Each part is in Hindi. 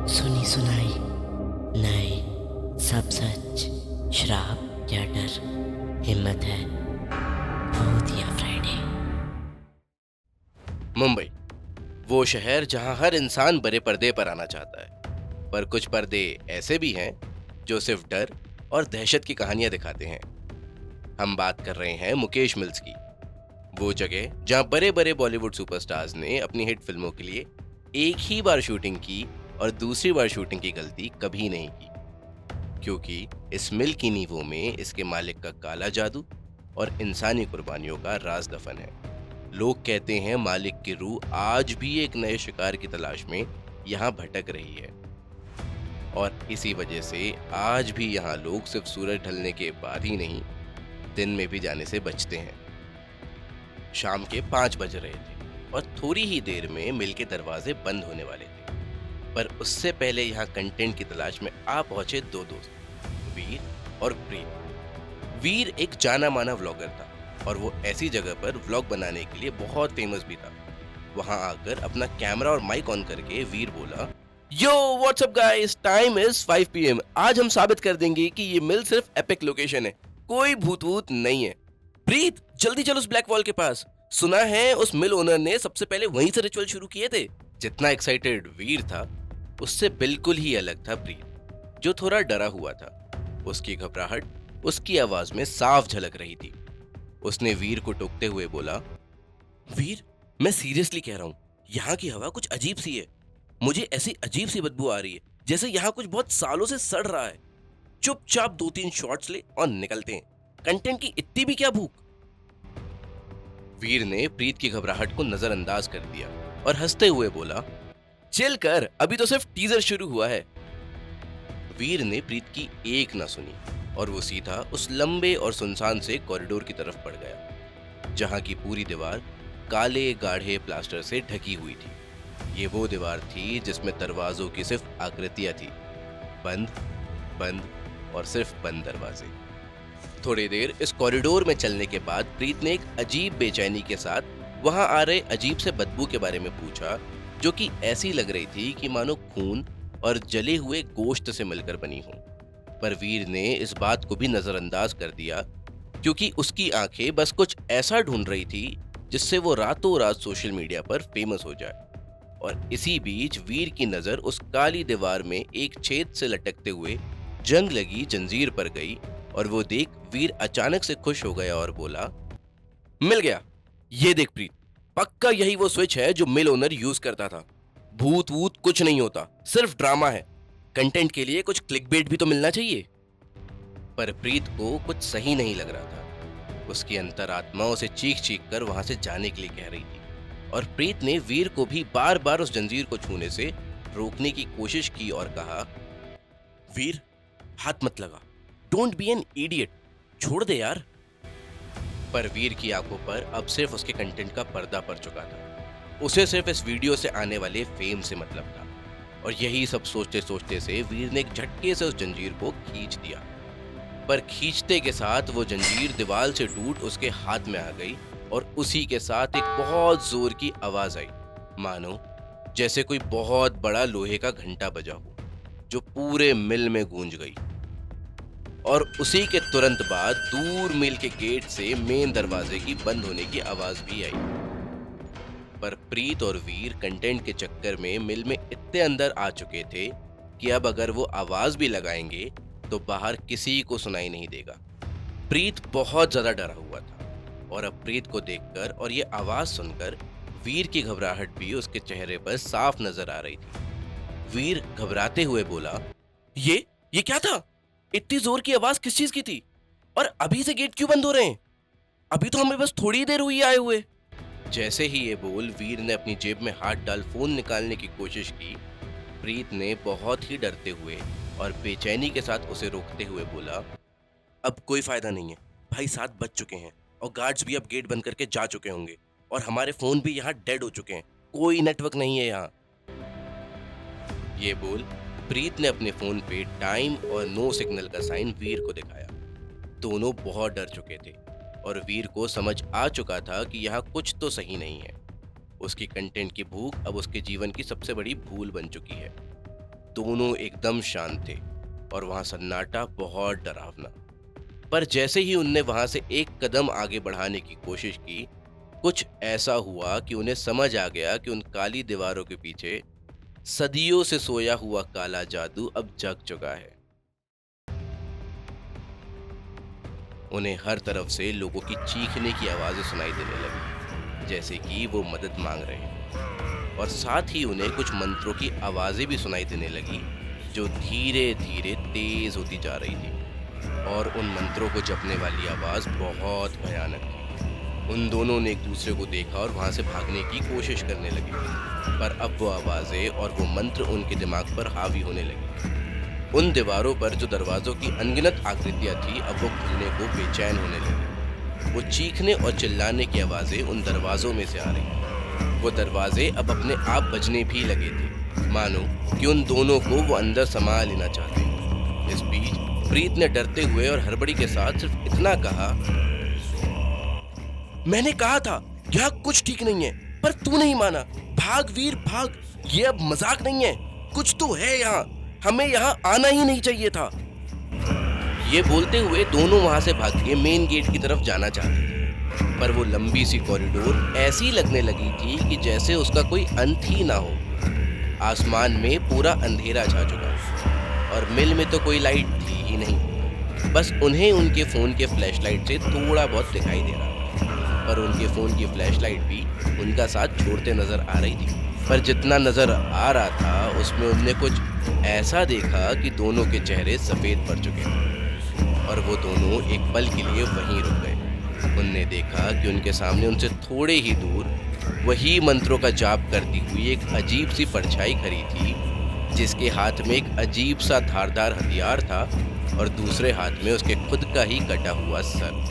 सुनी सुनाई नए सब सच, श्राप या डर, हिम्मत है भूत या फ्राइडे। मुंबई, वो शहर जहां हर इंसान बड़े पर्दे पर आना चाहता है, पर कुछ पर्दे ऐसे भी हैं जो सिर्फ डर और दहशत की कहानियां दिखाते हैं। हम बात कर रहे हैं मुकेश मिल्स की, वो जगह जहां बड़े बड़े बॉलीवुड सुपरस्टार्स ने अपनी हिट फिल्मों के लिए एक ही बार शूटिंग की और दूसरी बार शूटिंग की गलती कभी नहीं की, क्योंकि इस मिल की नींवों में इसके मालिक का काला जादू और इंसानी कुर्बानियों का राज दफन है। लोग कहते हैं मालिक की रूह आज भी एक नए शिकार की तलाश में यहाँ भटक रही है, और इसी वजह से आज भी यहाँ लोग सिर्फ सूरज ढलने के बाद ही नहीं, दिन में भी जाने से बचते हैं। शाम के 5 बज रहे थे और थोड़ी ही देर में मिल के दरवाजे बंद होने वाले थे, पर उससे पहले यहाँ कंटेंट की तलाश में आ पहुंचे दो दोस्त, वीर और प्रीत। वीर एक जाना माना व्लॉगर था और वो ऐसी जगह पर व्लॉग बनाने के लिए बहुत फेमस भी था। वहां आकर अपना कैमरा और माइक ऑन करके वीर बोला, yo what's up guys, time is 5 PM। आज हम साबित कर देंगे कि ये मिल सिर्फ एपिक लोकेशन है, कोई भूत वूत नहीं है। प्रीत, जल्दी चल उस ब्लैक वॉल के पास। सुना है उस मिल ओनर ने सबसे पहले वहीं से रिचुअल शुरू किए थे। जितना एक्साइटेड वीर था, उससे बिल्कुल ही अलग था प्रीत, जो थोड़ा डरा हुआ था। उसकी घबराहट उसकी आवाज में साफ झलक रही थी। उसने वीर को टोकते हुए बोला, वीर, मैं सीरियसली कह रहा हूँ, यहाँ की हवा कुछ अजीब सी है। मुझे ऐसी अजीब सी बदबू आ रही है जैसे यहाँ कुछ बहुत सालों से सड़ रहा है। चुपचाप 2-3 शॉट्स ले और निकलते हैं। कंटेंट की इतनी भी क्या भूख। वीर ने प्रीत की घबराहट को नजरअंदाज कर दिया और हंसते हुए बोला, चिल कर, अभी तो सिर्फ टीजर शुरू हुआ है। वीर ने प्रीत की एक ना सुनी और वो सीधा उस लंबे और सुनसान से कॉरिडोर की तरफ बढ़ गया, जहां की पूरी दीवार काले गाढ़े प्लास्टर से ढकी हुई थी। ये वो दीवार थी जिसमें दरवाजों की सिर्फ आकृतियां थी, बंद बंद और सिर्फ बंद दरवाजे। थोड़ी देर इस कॉरिडोर में चलने के बाद प्रीत ने एक अजीब बेचैनी के साथ वहां आ रहे अजीब से बदबू के बारे में पूछा, जो कि ऐसी लग रही थी कि मानो खून और जले हुए गोश्त से मिलकर बनी हो। पर वीर ने इस बात को भी नजरअंदाज कर दिया, क्योंकि उसकी आंखें बस कुछ ऐसा ढूंढ रही थी जिससे वो रातों रात सोशल मीडिया पर फेमस हो जाए। और इसी बीच वीर की नजर उस काली दीवार में एक छेद से लटकते हुए जंग लगी जंजीर पर गई, और वो देख वीर अचानक से खुश हो गया और बोला, मिल गया। ये देख प्रीत, पक्का यही वो स्विच है जो मिल ओनर यूज करता था। भूत वूत कुछ नहीं होता, सिर्फ ड्रामा है। कंटेंट के लिए कुछ क्लिकबेट भी तो मिलना चाहिए। पर प्रीत को कुछ सही नहीं लग रहा था। उसकी अंतरात्मा उसे चीख चीख कर वहां से जाने के लिए कह रही थी, और प्रीत ने वीर को भी बार बार उस जंजीर को छूने से रोकने की कोशिश की और कहा, वीर, हाथ मत लगा, डोंट बी एन इडियट, छोड़ दे यार। पर वीर की आंखों पर अब सिर्फ उसके कंटेंट का पर्दा पड़ चुका था। उसे सिर्फ इस वीडियो से आने वाले फेम से मतलब था, और यही सब सोचते सोचते से वीर ने एक झटके से उस जंजीर को खींच दिया। पर खींचते के साथ वो जंजीर दीवार से टूट उसके हाथ में आ गई, और उसी के साथ एक बहुत जोर की आवाज आई, मानो जैसे कोई बहुत बड़ा लोहे का घंटा बजा हो, जो पूरे मिल में गूंज गई। और उसी के तुरंत बाद दूर मिल के गेट से मेन दरवाजे की बंद होने की आवाज भी आई। पर प्रीत और वीर कंटेंट के चक्कर में मिल में इतने अंदर आ चुके थे कि अब अगर वो आवाज भी लगाएंगे तो बाहर किसी को सुनाई नहीं देगा। प्रीत बहुत ज्यादा डरा हुआ था, और अब प्रीत को देखकर और ये आवाज सुनकर वीर की घबराहट भी उसके चेहरे पर साफ नजर आ रही थी। वीर घबराते हुए बोला, ये क्या था? इतनी जोर की आवाज किस चीज की थी? और अभी से गेट क्यों बंद हो रहे हैं? अभी तो हमें बस थोड़ी देर हुई आए हुए। जैसे ही ये बोल वीर ने अपनी जेब में हाथ डाल फोन निकालने की कोशिश की, प्रीत ने बहुत ही डरते हुए और बेचैनी के साथ उसे रोकते हुए बोला, अब कोई फायदा नहीं है भाई, 7 बज चुके हैं और गार्ड्स भी अब गेट बंद करके जा चुके होंगे, और हमारे फोन भी यहाँ डेड हो चुके हैं, कोई नेटवर्क नहीं है यहाँ। ये बोल प्रीत ने अपने फोन पे टाइम और नो सिग्नल का साइन वीर को दिखाया। दोनों बहुत डर चुके थे, और वीर को समझ आ चुका था कि यहाँ कुछ तो सही नहीं है। उसकी कंटेंट की भूख अब उसके जीवन की सबसे बड़ी भूल बन चुकी है। दोनों एकदम शांत थे और वहां सन्नाटा बहुत डरावना। पर जैसे ही उनने वहां से एक कदम आगे बढ़ाने की कोशिश की, कुछ ऐसा हुआ कि उन्हें समझ आ गया कि उन काली दीवारों के पीछे सदियों से सोया हुआ काला जादू अब जग चुका है। उन्हें हर तरफ से लोगों की चीखने की आवाजें सुनाई देने लगी, जैसे कि वो मदद मांग रहे हैं। और साथ ही उन्हें कुछ मंत्रों की आवाजें भी सुनाई देने लगी, जो धीरे धीरे तेज होती जा रही थी। और उन मंत्रों को जपने वाली आवाज बहुत भयानक थी। उन दोनों ने एक दूसरे को देखा और वहां से भागने की कोशिश करने लगे, पर अब वो आवाजें और वो मंत्र उनके दिमाग पर हावी होने लगे। उन दीवारों पर जो दरवाजों की अनगिनत आकृतियां थी, अब वो खुलने को बेचैन होने लगी। वो चीखने और चिल्लाने की आवाजें उन दरवाजों में से आ रही। वो दरवाजे अब अपने आप बजने भी लगे थे, मानो कि उन दोनों को वो अंदर समा लेना चाहते। इस बीच प्रीत ने डरते हुए और हड़बड़ी के साथ सिर्फ इतना कहा, मैंने कहा था यहाँ कुछ ठीक नहीं है, पर तू नहीं माना। भाग वीर भाग, ये अब मजाक नहीं है, कुछ तो है यहाँ, हमें यहाँ आना ही नहीं चाहिए था। ये बोलते हुए दोनों वहां से भाग के मेन गेट की तरफ जाना चाहते थे, पर वो लंबी सी कॉरिडोर ऐसी लगने लगी थी कि जैसे उसका कोई अंत ही ना हो। आसमान में पूरा अंधेरा छा चुका और मिल में तो कोई लाइट थी ही नहीं, बस उन्हें उनके फोन के फ्लैशलाइट से थोड़ा बहुत दिखाई दे रहा था। पर उनके फोन की फ्लैशलाइट भी उनका साथ छोड़ते नजर आ रही थी। पर जितना नजर आ रहा था उसमें उनने कुछ ऐसा देखा कि दोनों के चेहरे सफेद पड़ चुके थे और वो दोनों एक पल के लिए वहीं रुक गए। उनने देखा कि उनके सामने उनसे थोड़े ही दूर वही मंत्रों का जाप करती हुई एक अजीब सी परछाई खड़ी थी, जिसके हाथ में एक अजीब सा धारदार हथियार था और दूसरे हाथ में उसके खुद का ही कटा हुआ सर,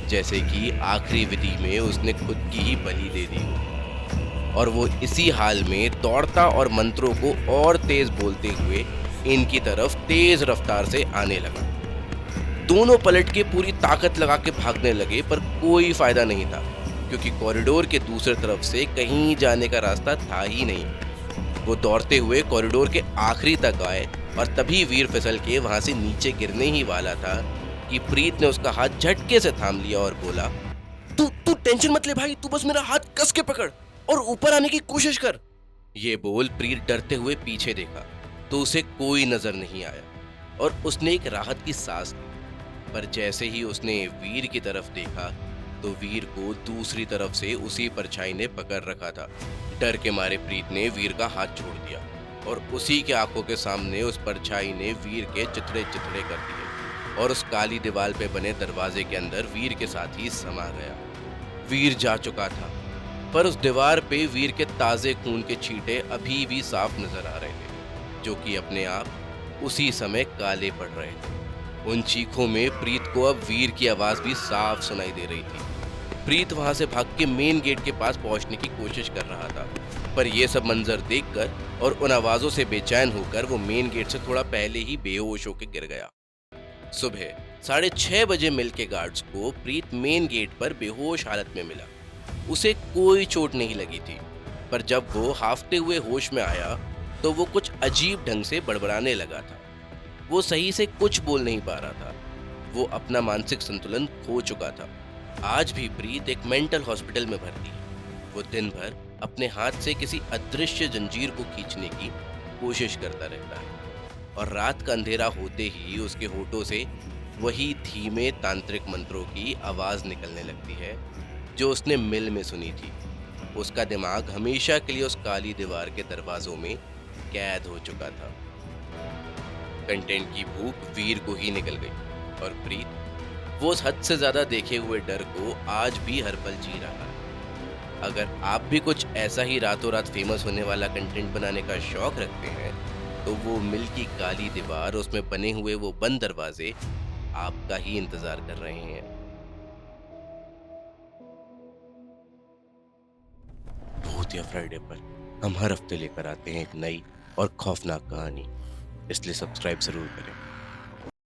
जैसे कि आखिरी विधि में उसने खुद की ही बलि दे दी। और वो इसी हाल में दौड़ता और मंत्रों को और तेज बोलते हुए इनकी तरफ तेज रफ्तार से आने लगा। दोनों पलट के पूरी ताकत लगा के भागने लगे, पर कोई फायदा नहीं था, क्योंकि कॉरिडोर के दूसरी तरफ से कहीं जाने का रास्ता था ही नहीं। वो दौड़ते हुए कॉरिडोर के आखिरी तक आए और तभी वीर फिसल के वहां से नीचे गिरने ही वाला था कि प्रीत ने उसका हाथ झटके से थाम लिया और बोला, तू टेंशन मत ले भाई, तू बस मेरा हाथ कस के पकड़ और ऊपर आने की कोशिश कर। ये बोल प्रीत डरते हुए पीछे देखा तो उसे कोई नजर नहीं आया और उसने एक राहत की सांस ली। पर जैसे ही उसने वीर की तरफ देखा तो वीर को दूसरी तरफ से उसी परछाई ने पकड़ रखा था। डर के मारे प्रीत ने वीर का हाथ छोड़ दिया और उसी के आंखों के सामने उस परछाई ने वीर के चिथड़े चिथड़े कर दिए और उस काली दीवार पे बने दरवाजे के अंदर वीर के साथ ही समा गया। वीर जा चुका था, पर उस दीवार पे वीर के ताजे खून के छींटे अभी भी साफ नजर आ रहे थे, जो कि अपने आप उसी समय काले पड़ रहे थे। उन चीखों में प्रीत को अब वीर की आवाज भी साफ सुनाई दे रही थी। प्रीत वहां से भाग के मेन गेट के पास पहुंचने की कोशिश कर रहा था, पर यह सब मंजर देखकर और उन आवाजों से बेचैन होकर वो मेन गेट से थोड़ा पहले ही बेहोश होकर गिर गया। सुबह 6:30 बजे मिल के गार्ड्स को प्रीत मेन गेट पर बेहोश हालत में मिला। उसे कोई चोट नहीं लगी थी, पर जब वो हाफते हुए होश में आया तो वो कुछ अजीब ढंग से बड़बड़ाने लगा था। वो सही से कुछ बोल नहीं पा रहा था। वो अपना मानसिक संतुलन खो चुका था। आज भी प्रीत एक मेंटल हॉस्पिटल में भर्ती है। वो दिन भर अपने हाथ से किसी अदृश्य जंजीर को खींचने की कोशिश करता रहता है और रात का अंधेरा होते ही उसके होठों से वही धीमे तांत्रिक मंत्रों की आवाज निकलने लगती है जो उसने मिल में सुनी थी। उसका दिमाग हमेशा के लिए उस काली दीवार के दरवाजों में कैद हो चुका था। कंटेंट की भूख वीर को ही निकल गई और प्रीत वो उस हद से ज्यादा देखे हुए डर को आज भी हर पल जी रहा है। अगर आप भी कुछ ऐसा ही रातों रात फेमस होने वाला कंटेंट बनाने का शौक रखते हैं तो वो मिल की काली दीवार, उसमें बने हुए वो बंद दरवाजे आपका ही इंतजार कर रहे हैं। भूतिया फ्राइडे पर हम हर हफ्ते लेकर आते हैं एक नई और खौफनाक कहानी, इसलिए सब्सक्राइब जरूर करें।